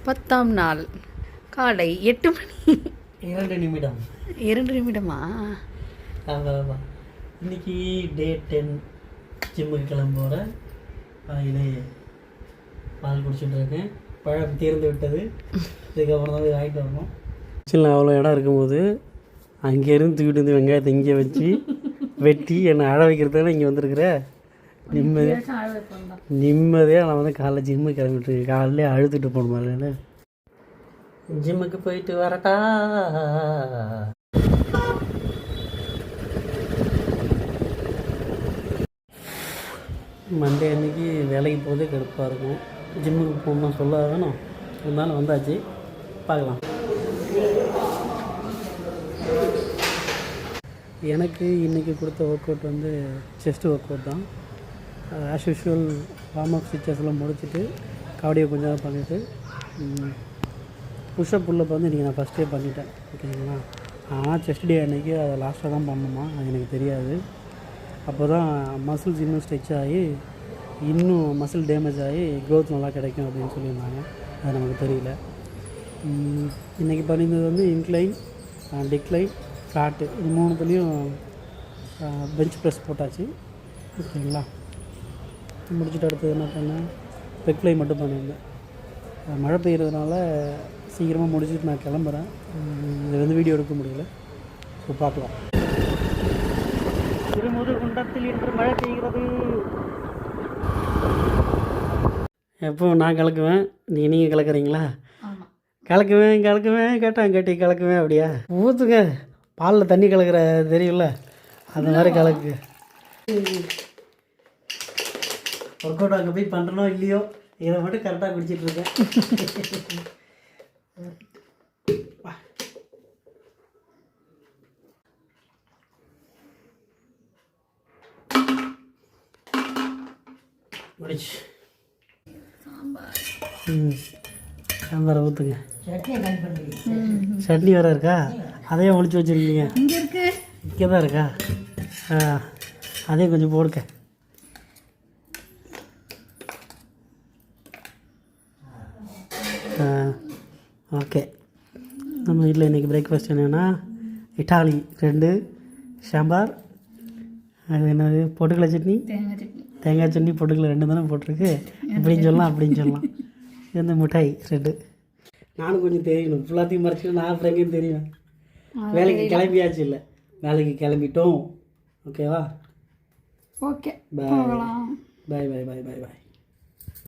10ஆம் நாள் காலை 8 மணி 2 நிமிடம். 2 நிமிடமா? ஆமாம். இன்னைக்கு டே 10 ஜிம்முக்கு கிளம்ப போகிறேன். காலையிலே பால் குடிச்சிட்டு இருக்கேன். பழம் தீர்ந்து விட்டது. இதுக்கப்புறம் தான் போய் வாங்கிட்டு வரணும். சில அவ்வளோ இடம் இருக்கும்போது அங்கேருந்து தூக்கிட்டு வந்து வெங்காயத்தை இங்கே வச்சு வெட்டி என்னை அழ வைக்கிறதுனால இங்கே வந்துருக்குற நிம்மதியாக நான் வந்து காலைல ஜிம்முக்கு கிளம்பிட்டு காலையிலே அழுதுட்டு போகணுமா இல்லைன்னு ஜிம்முக்கு போயிட்டு வரட்டா. மண்டே அன்றைக்கி வேலைக்கு போகிறதே கடுப்பாக இருக்கும். ஜிம்முக்கு போகணும்னா சொல்ல வேணும். இருந்தாலும் வந்தாச்சு, பார்க்கலாம். எனக்கு இன்றைக்கி கொடுத்த ஒர்க் அவுட் வந்து செஸ்ட் ஒர்க் அவுட் தான். As usual warm up stitches எல்லாம் முடிச்சுட்டு கார்டியோ கொஞ்சம் நேரம் பண்ணிவிட்டு புஷ்அப் புல்லப் வந்து இன்றைக்கி நான் ஃபஸ்ட்டே பண்ணிட்டேன். ஓகேங்களா? ஆனால் செஸ்ட் டே அன்றைக்கி அதை லாஸ்ட்டாக தான் பண்ணணுமா, அது எனக்கு தெரியாது. அப்போ தான் மசில்ஸ் இன்னும் ஸ்ட்ரெச் ஆகி இன்னும் மசில் டேமேஜ் ஆகி க்ரோத் நல்லா கிடைக்கும் அப்படின்னு சொல்லியிருந்தாங்க. அது நமக்கு தெரியல. இன்றைக்கி பண்ணியிருந்தது வந்து இன்க்ளைன், டிக்ளைன், ஃப்ளாட்டு, இது மூணுத்துலேயும் பெஞ்ச் ப்ரெஸ் போட்டாச்சு. ஓகேங்களா? முடிச்சுட்டு அடுத்தது என்ன பண்ணேன், பெக் ஃப்ளை மட்டும் பண்ணியிருந்தேன். மழை பெய்கிறதுனால சீக்கிரமாக முடிச்சுட்டு நான் கிளம்புறேன். இது வந்து வீடியோ எடுக்க முடியல. ஸோ பார்க்கலாம். திருமுதுகுண்டத்தில் இன்று மழை பெய்கிறது. எப்போ நான் கலக்குவேன், நீங்கள் கலக்குறீங்களா? கலக்குவேன் கேட்டி கலக்குவேன். அப்படியா? ஊற்றுங்க, பாலில் தண்ணி கலக்கிற தெரியும்ல, அந்த மாதிரி கலக்கு. ஒர்க் அவுட் அங்கே போய் பண்ணுறனோ இல்லையோ, இதை மட்டும் கரெக்டாக குடிச்சிட்ருக்கேன். முடிச்சு சாம்பாரை ஊற்றுங்க. சட்னி வேறு இருக்கா? அதையும் ஒழிச்சு வச்சுருக்கீங்க. இங்கே தான் இருக்கா? அதையும் கொஞ்சம் போடுங்க. ஓகே, நம்ம வீட்டில் இன்றைக்கி பிரேக்ஃபாஸ்ட் என்னென்னா இட்டாலி 2, சாம்பார், அது என்னது பொட்டுக்கடலை சட்னி, தேங்காய் சட்னி, பொட்டுக்கடலை 2 தானே போட்டிருக்கு. இப்படின்னு சொல்லலாம் அப்படின்னு சொல்லலாம். இது வந்து மிட்டாய் 2. நானும் கொஞ்சம் தெரியணும், ஃபுல்லாத்தையும் மறைச்சிட்டு நான் அப்புறம் எங்கேயும் தெரியும். வேலைக்கு கிளம்பியாச்சு, இல்லை வேலைக்கு கிளம்பிட்டோம். ஓகேவா? ஓகே, பாய் பாய் பாய் பாய் பாய் பாய்.